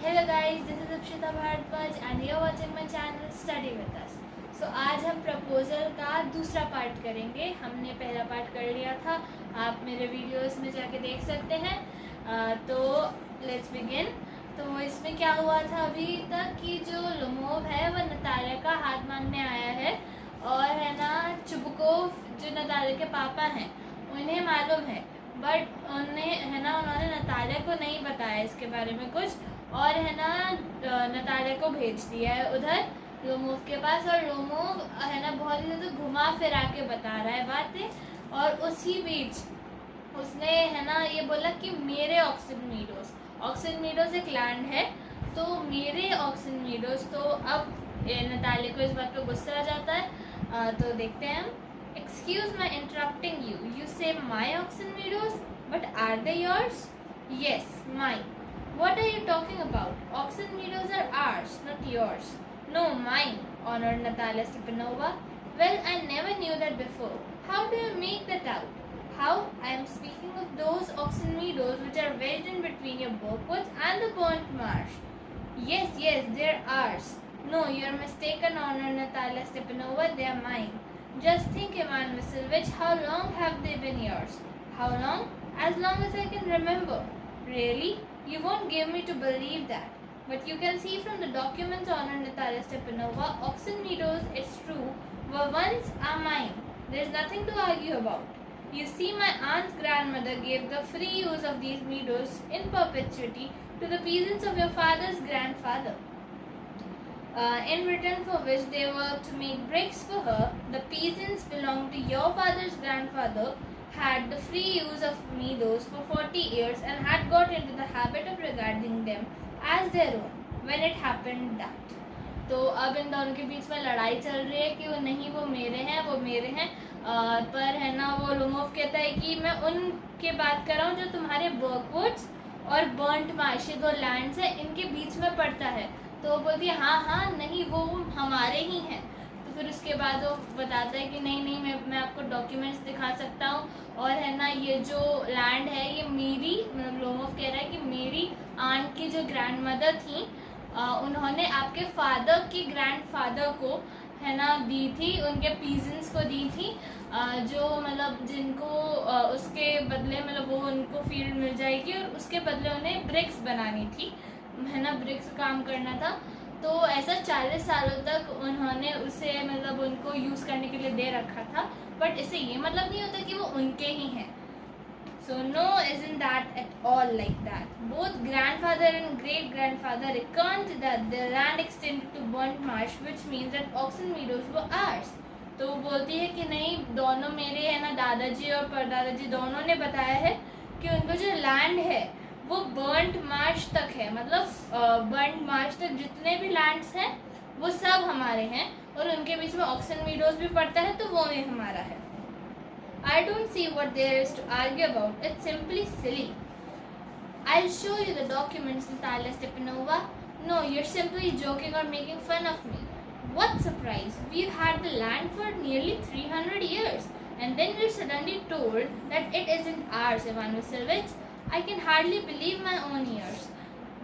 Hello guys, this is Akshita Bharadwaj and you're watching my channel Study with us. So आज हम proposal का दूसरा part करेंगे. हमने पहला पार्ट कर लिया था, आप मेरे वीडियोस में जाके देख सकते हैं. तो लेट्स बिगिन. तो इसमें क्या हुआ था अभी तक कि जो लोमोव है वह नतालिया का हाथ मांगने आया है और है ना चुबकोव जो नतालिया के पापा हैं उन्हें मालूम है, बट उन्होंने नतालिया को नहीं बताया इसके बारे में कुछ, और है ना नतालिया को भेज दिया है उधर लोमोव के पास. और लोमोव है ना बहुत ही ज़्यादा घुमा फिरा के बता रहा है बातें. और उसी बीच उसने है ना ये बोला कि मेरे ऑक्सिन मीडोज एक लैंड है, तो मेरे ऑक्सिन मीडोज. तो अब नतालिया को इस बात पे गुस्सा आ जाता है. तो देखते हैं हम. Excuse my interrupting you say my Oxen Meadows, but are they yours? Yes, mine. What are you talking about? Oxen meadows are ours, not yours. No, mine, honored Natalia Stepanova. Well, I never knew that before. How do you make that out? How? I am speaking of those oxen meadows which are wedged in between your Berkwoods and the burnt marsh. Yes, they're ours. No, you're mistaken, honored Natalia Stepanova. They are mine. Just think, Ivan Vasilevich, how long have they been yours? How long? As long as I can remember. Really? You won't give me to believe that. But you can see from the documents, honored Natalia Stepanova, oxen meadows, it's true, were once are mine. There's nothing to argue about. You see, my aunt's grandmother gave the free use of these meadows in perpetuity to the peasants of your father's grandfather. In return for which they were to make bricks for her. The peasants belonged to your father's grandfather had the free use of meadows for 40 years and had got into the habit of regarding them as their own when it happened that. तो अब इन दोनों के बीच में लड़ाई चल रही है कि वो नहीं, वो मेरे हैं. पर है ना वो लोमोव कहता है कि मैं उनके बात कर रहा हूँ जो तुम्हारे बर्कवुड्स और बर्न्ट मार्श, ये दो लैंड्स है, इनके बीच में पड़ता है. तो वो बोलती है हाँ नहीं, वो हमारे ही हैं. तो फिर उसके बाद वो बताता है कि नहीं मैं आपको डॉक्यूमेंट्स दिखा सकता हूँ, और है ना ये जो लैंड है ये मेरी, मतलब लोमोव कह रहा है कि मेरी आंट की जो ग्रैंड मदर थी उन्होंने आपके फादर की ग्रैंडफादर को है ना दी थी, उनके पीजेंट्स को दी थी, जो मतलब जिनको उसके बदले मतलब वो उनको फील्ड मिल जाएगी और उसके बदले उन्हें ब्रिक्स बनानी थी, है ना ब्रिक्स काम करना था. तो ऐसा 40 सालों तक उन्होंने उसे मतलब उनको यूज़ करने के लिए दे रखा था, बट इससे ये मतलब नहीं होता कि वो उनके ही हैं. So no, isn't that at all like that. Both grandfather and great grandfather reckoned that the land extended to burnt marsh, which means that oxen meadows were ours. तो वो बोलती है कि नहीं, दोनों मेरे है ना दादाजी और परदादाजी दोनों ने बताया है कि उनको जो लैंड है वो बर्न्ट मार्श तक है, मतलब बर्न्ट मार्श तक जितने भी लैंड्स हैं वो सब हमारे हैं, और उनके बीच में ऑक्सन मीडोज भी पड़ता है, तो वो भी हमारा है. I don't see what there is to argue about. It's simply silly. I'll show you the documents, Natalia Stepanova. No, you're simply joking or making fun of me. What surprise! We've had the land for nearly 300 years, and then we're suddenly told that it isn't ours, Ivan Vasilevich. I can hardly believe my own ears.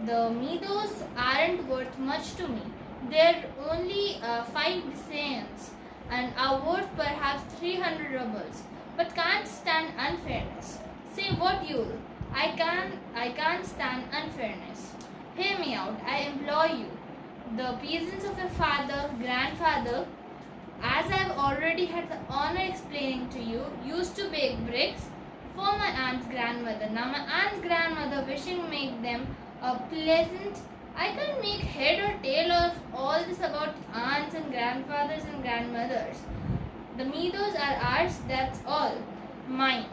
The meadows aren't worth much to me. They're only 5 deniers and are worth perhaps 300 rubles. But can't stand unfairness. Say what you'll. I can't stand unfairness. Hear me out, I implore you. The peasants of your father, grandfather, as I've already had the honor explaining to you, used to bake bricks for my aunt's grandmother. Now my aunt's grandmother wishing to make them a pleasant. I can't make head or tail of all this about aunts and grandfathers and grandmothers. The meadows are ours, that's all. Mine.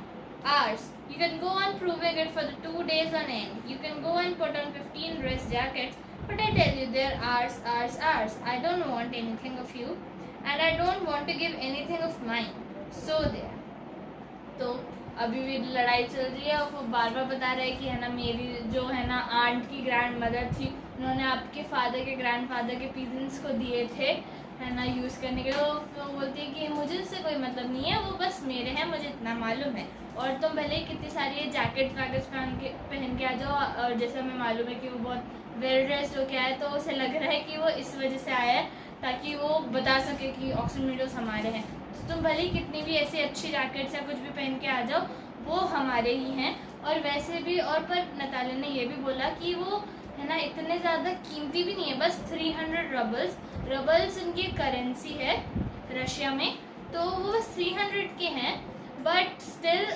Ours. You can go on proving it for the 2 days on end. You can go and put on 15 dress jackets, but I tell you they're ours. I don't want anything of you, and I don't want to give anything of mine. So there. तो अभी भी लड़ाई चल रही है और वो बार बार बता रहे हैं कि है ना मेरी जो है ना आंट की ग्रैंड मदर थी, उन्होंने आपके फादर के ग्रैंडफादर के पीजेंट्स को दिए थे है ना यूज़ करने के लिए। वो बोलती है कि मुझे इससे कोई मतलब नहीं है, वो बस मेरे हैं, मुझे इतना मालूम है। और तुम भले ही कितनी सारी जैकेट वैकेट पहन के आ जाओ, और जैसे हमें मालूम है कि वो बहुत वेल ड्रेस्ड होके आया, तो उसे लग रहा है कि वो इस वजह से आया है ताकि वो बता सके कि ऑक्सन मीडोज़ हमारे हैं। तो तुम भले ही कितनी भी ऐसी अच्छी जैकेट्स या कुछ भी पहन के आ जाओ, वो हमारे ही हैं। और वैसे भी, और पर नतालिया ने ये भी बोला कि वो है ना इतने ज़्यादा कीमती भी नहीं है, बस 300 रबल्स इनकी करेंसी है रशिया में, तो वो बस 300 के हैं। बट स्टिल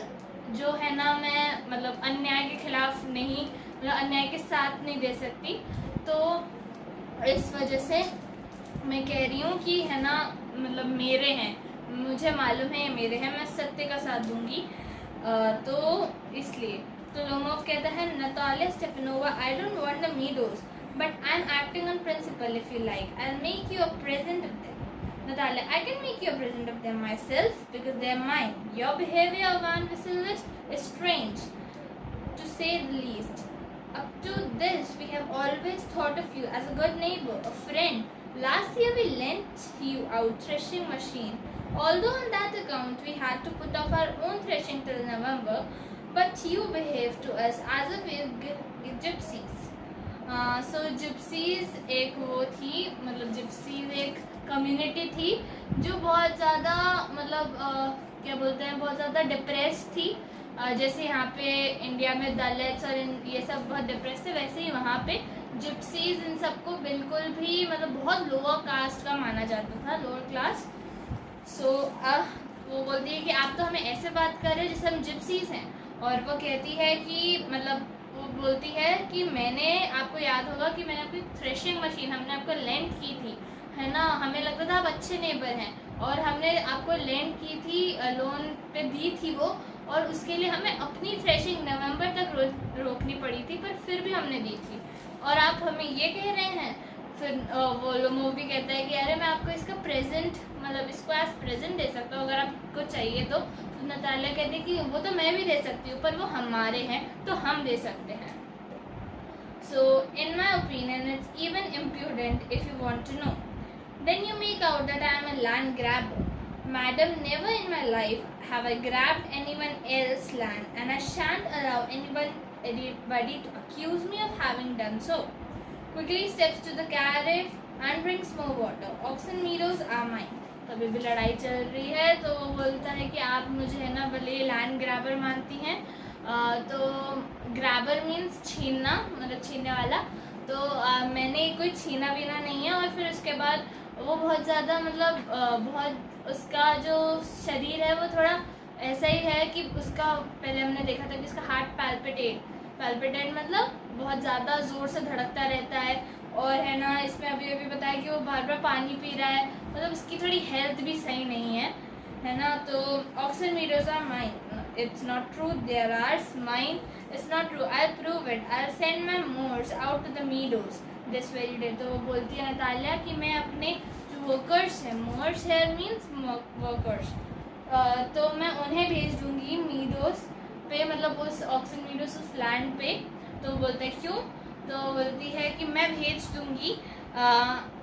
जो है ना, मैं मतलब अन्याय के खिलाफ नहीं, मतलब अन्याय के साथ नहीं दे सकती, तो इस वजह से मैं कह रही हूँ कि है ना मतलब मेरे हैं, मुझे मालूम है ये मेरे हैं, मैं सत्य का साथ दूंगी। तो इसलिए तो लोमोव कहता है, Natalia Stepanovna, I don't want the meadows, but I am acting on principle. If you like, I will make you a present of them. Natalia, I can make you a present of them myself because they are mine. Your behavior, Van Vasilievich, is strange, to say the least. Up to this, we have always thought of you as a good neighbor, a friend. Last year, we lent you our threshing machine. Although on that account, we had to put off our own threshing till November, but you behaved to us as if we were gypsies. So gypsies एक वो थी, मतलब gypsies एक community थी जो बहुत ज़्यादा मतलब क्या बोलते हैं, बहुत ज़्यादा डिप्रेस थी। जैसे यहाँ पे इंडिया में दलित्स और ये सब बहुत डिप्रेस थे, वैसे ही वहाँ पे जिप्सीज इन सबको बिल्कुल भी मतलब बहुत लोअर कास्ट का माना जाता था, लोअर क्लास। सो वो बोलती है कि आप तो हमें ऐसे बात कर रहे हो जैसे हम जिप्सीज हैं। और वो कहती है कि मतलब वो बोलती है कि मैंने, आपको याद होगा कि मैंने अपनी थ्रेशिंग मशीन हमने आपको लेंट की थी, है ना, हमें लगता था आप अच्छे नेबर हैं, और हमने आपको लेंड की थी, लोन पे दी थी वो, और उसके लिए हमें अपनी थ्रेशिंग नवंबर तक रोकनी पड़ी थी, पर फिर भी हमने दी थी, और आप हमें ये कह रहे हैं। फिर वो लोमोव भी कहता है कि अरे मैं आपको इसका प्रेजेंट, मतलब इसको एज प्रेजेंट दे सकता हूँ अगर आपको चाहिए तो नतालिया कहती है कि वो तो मैं भी दे सकती हूँ, पर वो हमारे हैं तो हम दे सकते हैं। So in my opinion, it's even impudent if you want to know. Then you make out that I am a land grabber. Madam, never in my life have I grabbed anyone else's land, and I shan't allow anybody to accuse me of having done so. Quickly steps to the carafe and brings more water. Oxen meadows are mine. तभी भी लड़ाई चल रही है, तो वो बोलता है कि आप मुझे है ना भले लैंड ग्रैबर मानती हैं, तो ग्रैबर मीन्स छीनना, मतलब छीनने वाला, तो मैंने कोई छीना बीना नहीं है। और फिर उसके बाद वो बहुत ज़्यादा मतलब बहुत उसका जो शरीर है वो थोड़ा ऐसा ही है कि उसका, पहले हमने देखा था कि उसका हार्ट पैल्पिटेट मतलब बहुत ज़्यादा ज़ोर से धड़कता रहता है, और है ना इसमें अभी बताया कि वो बार बार पानी पी रहा है, मतलब उसकी थोड़ी हेल्थ भी सही नहीं है ना। तो Oxen Meadows are mine, it's not true, there are mine, it's not true, I'll prove it, I'll send my Moors out to the meadows this very day. तो वो बोलती है नतालिया कि मैं अपने जो वर्कर्स हैं, मोर्स हेयर मीन्स वर्कर्स, तो मैं उन्हें भेज दूंगी मीडोज पे, मतलब उस ऑक्सन मीडोज उस लैंड पे। तो बोलते हैं क्यों, तो बोलती है कि मैं भेज दूंगी,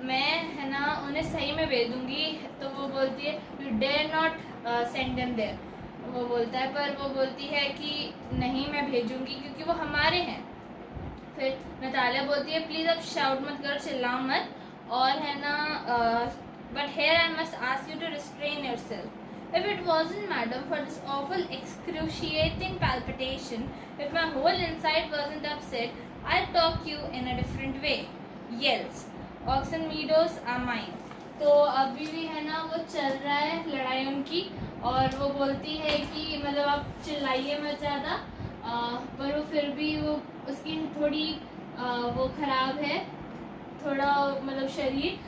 मैं है ना उन्हें सही में भेज दूंगी। तो वो बोलती है you dare not send them there, वो बोलता है, पर वो बोलती है कि नहीं मैं भेजूंगी क्योंकि वो हमारे हैं। फिर नतालिया बोलती है प्लीज़ अब शाउट मत करो, चिल्लाओ मत, और है ना but here I must ask you to restrain yourself. If it wasn't, madam, for this awful excruciating palpitation, if my whole inside wasn't upset, I'd talk you in a different way. Yells. Oxen meadows are mine. तो अभी भी है ना वो चल रहा है लड़ाई उनकी, और वो बोलती है कि मतलब आप चिल्लाइए मत ज़्यादा, पर वो फिर भी वो उसकी थोड़ी वो ख़राब है, थोड़ा मतलब शरीर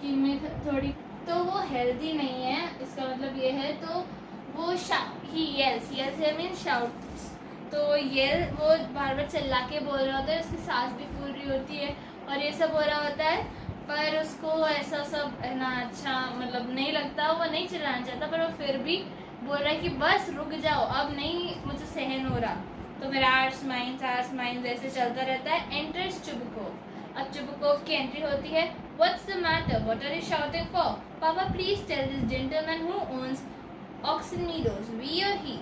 की में थोड़ी, तो वो हेल्दी नहीं है, इसका मतलब ये है। तो वो ही येल्स है मीन शाउट्स, तो ये वो बार बार चिल्ला के बोल रहा होता है, उसकी सांस भी फूल रही होती है और ये सब हो रहा होता है, पर उसको ऐसा सब है ना अच्छा मतलब नहीं लगता, वो नहीं चिल्लाना चाहता, पर वो फिर भी बोल रहा है कि बस रुक जाओ, अब नहीं मुझे सहन हो रहा। तो फिर आर्ट्स माइंस ऐसे चलता रहता है। Enters Chubukov. अब चुबकोव की एंट्री होती है, What's the matter? What are you shouting for? Papa, please tell this gentleman who owns Oxen Meadows, we or he?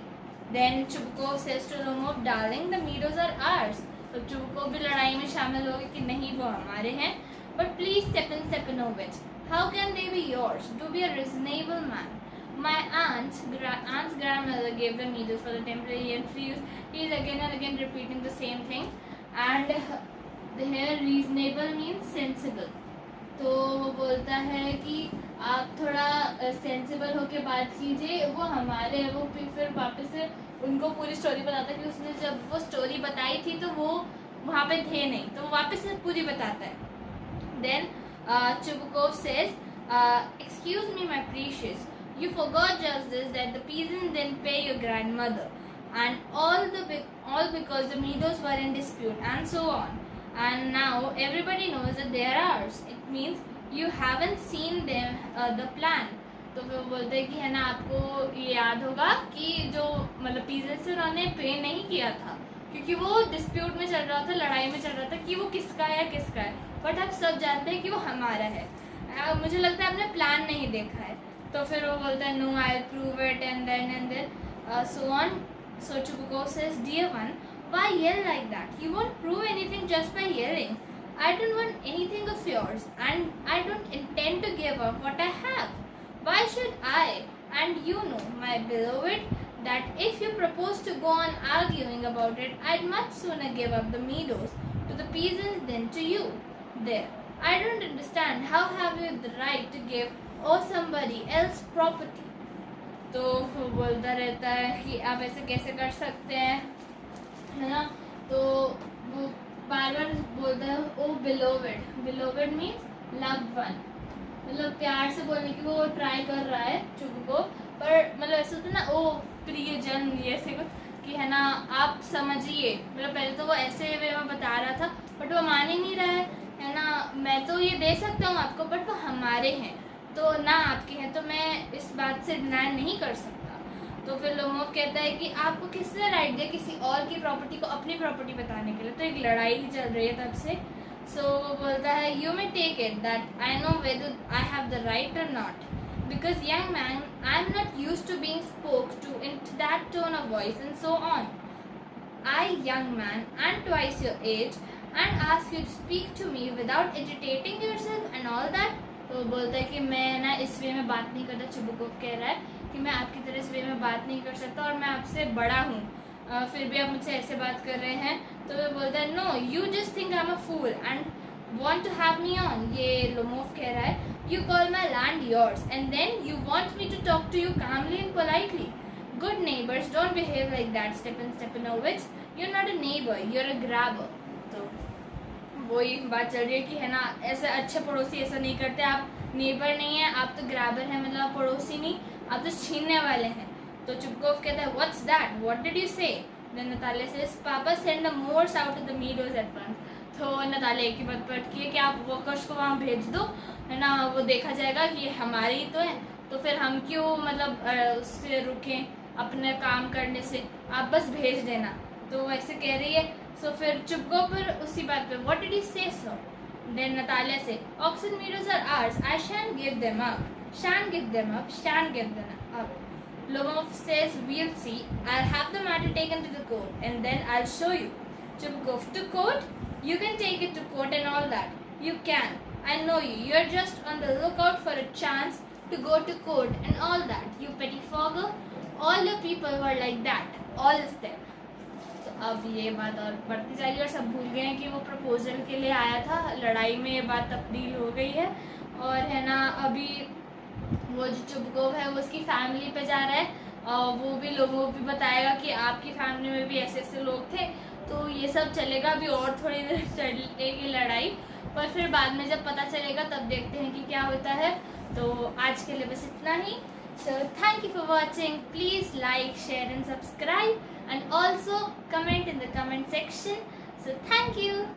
Then Chubukov says to Lomov, Darling, the meadows are ours. तो Chubukov भी लड़ाई में शामिल हो गए कि नहीं वो हमारे हैं. But please Stepanovich, how can they be yours? Do be a reasonable man. My aunt's grandmother gave the meadows for the temporary and few. He is again and again repeating the same thing. And here reasonable means sensible. तो वो बोलता है कि आप थोड़ा sensible होके बात कीजिए, वो हमारे हैं. वो फिर वापस से उनको पूरी स्टोरी बताता है कि उसने जब वो स्टोरी बताई थी तो वो वहाँ पे थे नहीं, तो वापस से पूरी बताता है. Then Chubukov says, excuse me my precious, you forgot just this, that the peasants didn't pay your grandmother, and all because the meadows were in dispute, and so on. And now everybody knows that they are ours. It means you haven't seen them the plan. तो वो बोलते हैं कि है ना, आपको ये याद होगा कि जो मतलब पीजेंट्स थे उन्होंने पे नहीं किया था क्योंकि वो डिस्प्यूट में चल रहा था, लड़ाई में चल रहा था कि वो किसका है किसका है. बट आप सब जानते हैं कि वो हमारा है. मुझे लगता है आपने प्लान नहीं देखा है. तो फिर वो बोलता है no I prove it and then so on. So Chubukov says, Dear one, why yell like that? You won't prove anything just by yelling. I don't want anything of yours, and I don't intend to give up what I have. Why should I? And you know, my beloved, that if you propose to go on arguing about it, I'd much sooner give up the meadows to the peasants than to you. There, I don't understand. How have you the right to give somebody else property? तो वो बोलता रहता है कि आप ऐसे कैसे कर सकते हैं, है ना. तो वो बार बार बोलता है ओ बिलोवेड मीन्स लव्ड वन, मतलब प्यार से बोलने की वो ट्राई कर रहा है Chubukov. पर मतलब ऐसे होता है ना, ओ प्रियजन, ये ऐसे कि है ना आप समझिए. मतलब पहले तो वो ऐसे वे में बता रहा था बट वो मान ही नहीं रहा है ना. मैं तो ये दे सकता हूँ आपको बट वो हमारे हैं तो ना आपके हैं, तो मैं इस बात से डिनाई नहीं कर सकता. तो फिर लोमोव कहता है कि आपको किसने राइट दिया किसी और की प्रॉपर्टी को अपनी प्रॉपर्टी बताने के लिए. तो एक लड़ाई ही चल रही है तब से. सो वो बोलता है you may take it that I know whether I have the right or not, because young man I am not used to being spoke to in that tone of voice and so on. I young man and twice your age and ask you to speak to me without agitating yourself and all that. तो बोलता है कि मैं ना इस वे में बात नहीं करता. Chubukov कह रहा है कि मैं आपकी तरह इस वे में बात नहीं कर सकता और मैं आपसे बड़ा हूँ, फिर भी आप मुझसे ऐसे बात कर रहे हैं. तो वो बोलता है no you just think I am a fool and want to have me on. ये लोमोव कह रहा है you call my land yours and then you want me to talk to you calmly and politely. Good neighbours don't behave like that Stepanovich. You are not a neighbour, you are a grabber. तो वही बात चल रही है कि है ना ऐसे अच्छे पड़ोसी ऐसा नहीं करते. आप नेबर नहीं है, आप तो ग्रैबर है, मतलब आप पड़ोसी नहीं, आप तो छीनने वाले हैं. तो Chubukov कहता है what's that, what did you say. Then Natalia says papa send the mowers out to the meadows at once. तो Natalia एक ही बात पटकी है कि आप वर्कर्स को वहाँ भेज दो, है ना, वो देखा जाएगा कि हमारे ही तो है, तो फिर हम क्यों मतलब उससे रुकें अपने काम करने से, आप बस भेज देना. तो वैसे कह रही है. सो फिर Chubukov पर उसी बात पे व्हाट डिड यू से sir. Then Natalia said, Oxen meadows are ours. I shan't give them up. Shan't give them up. Lomov says, we'll see. I'll have the matter taken to the court and then I'll show you. Chubukov, to court? You can take it to court and all that. You can. I know you. You're just on the lookout for a chance to go to court and all that. You pettifogger. All your people were like that. All is there. अब ये बात और बढ़ती जा रही है और सब भूल गए हैं कि वो प्रपोजल के लिए आया था. लड़ाई में ये बात तब्दील हो गई है और है ना अभी वो जो Chubukov है वो उसकी फैमिली पे जा रहा है और वो भी लोगों को भी बताएगा कि आपकी फैमिली में भी ऐसे ऐसे लोग थे. तो ये सब चलेगा अभी और थोड़ी देर चलेगी लड़ाई, पर फिर बाद में जब पता चलेगा तब देखते हैं कि क्या होता है. तो आज के लिए बस इतना ही. So thank you for watching. Please like, share and subscribe and also comment in the comment section. So thank you.